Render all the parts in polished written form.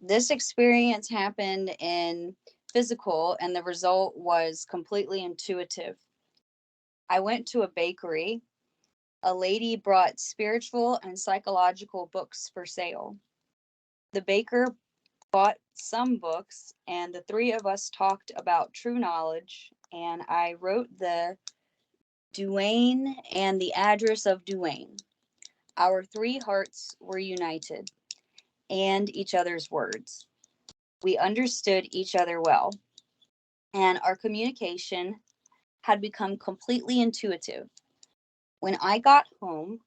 This experience happened in physical, and the result was completely intuitive. I went to a bakery. A lady brought spiritual and psychological books for sale. The baker bought some books, and the three of us talked about true knowledge, and I wrote the DUANE and the address of DUANE. Our three hearts were united, and each other's words. We understood each other well, and our communication had become completely intuitive. When I got home,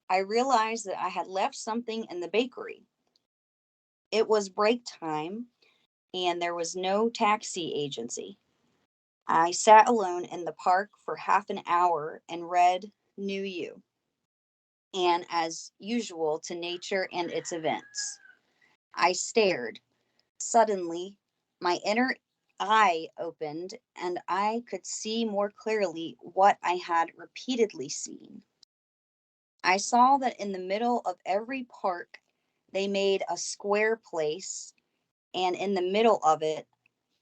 I realized that I had left something in the bakery. It was break time, and there was no taxi agency. I sat alone in the park for half an hour and read Knew You, and as usual, to nature and its events. I stared. Suddenly, my inner eye opened, and I could see more clearly what I had repeatedly seen. I saw that in the middle of every park, they made a square place, and in the middle of it,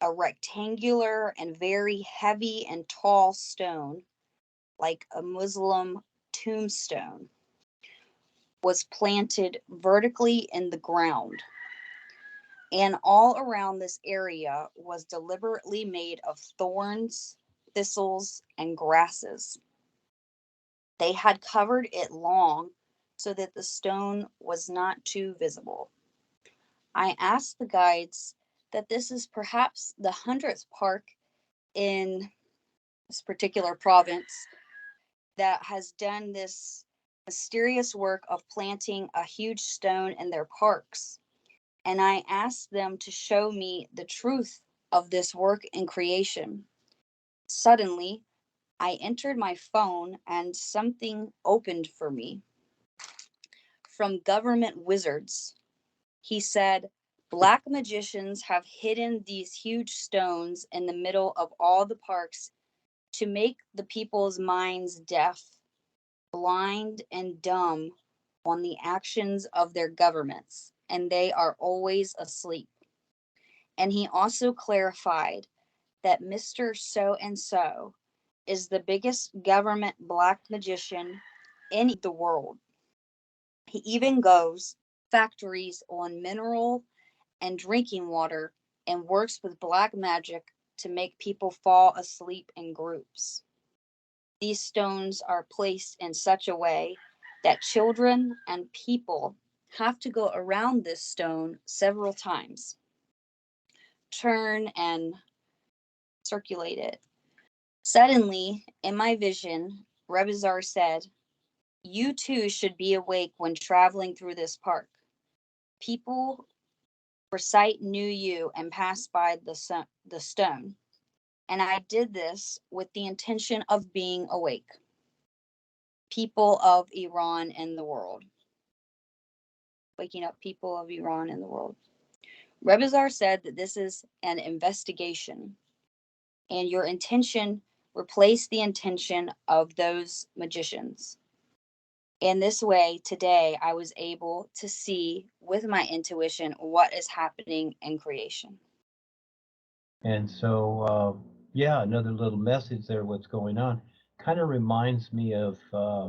a rectangular and very heavy and tall stone, like a Muslim tombstone, was planted vertically in the ground. And all around this area was deliberately made of thorns, thistles, and grasses. They had covered it long so that the stone was not too visible. I asked the guides that this is perhaps the 100th park in this particular province that has done this mysterious work of planting a huge stone in their parks. And I asked them to show me the truth of this work in creation. Suddenly, I entered my phone and something opened for me. From government wizards, he said, Black magicians have hidden these huge stones in the middle of all the parks to make the people's minds deaf, blind, and dumb on the actions of their governments, and they are always asleep. And he also clarified that Mr. So and so is the biggest government black magician in the world. He even goes factories on mineral and drinking water and works with black magic to make people fall asleep in groups. These stones are placed in such a way that children and people have to go around this stone several times, turn and circulate it. Suddenly, in my vision, Rebizar said, You too should be awake when traveling through this park. People recite Knew You and pass by the stone. And I did this with the intention of being awake. People of Iran and the world. Waking up people of Iran and the world. Rebizar said that this is an investigation, and your intention replace the intention of those magicians. In this way, today I was able to see with my intuition what is happening in creation. And so, yeah, another little message there, what's going on. Kind of reminds me of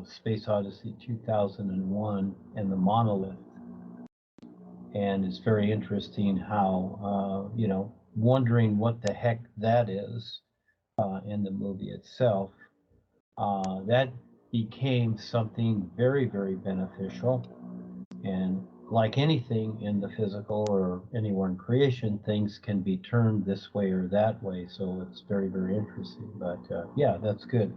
Space Odyssey 2001 and the monolith. And it's very interesting how, wondering what the heck that is in the movie itself. That became something very, very beneficial. And like anything in the physical or anywhere in creation, things can be turned this way or that way. So it's very, very interesting. But yeah, that's good.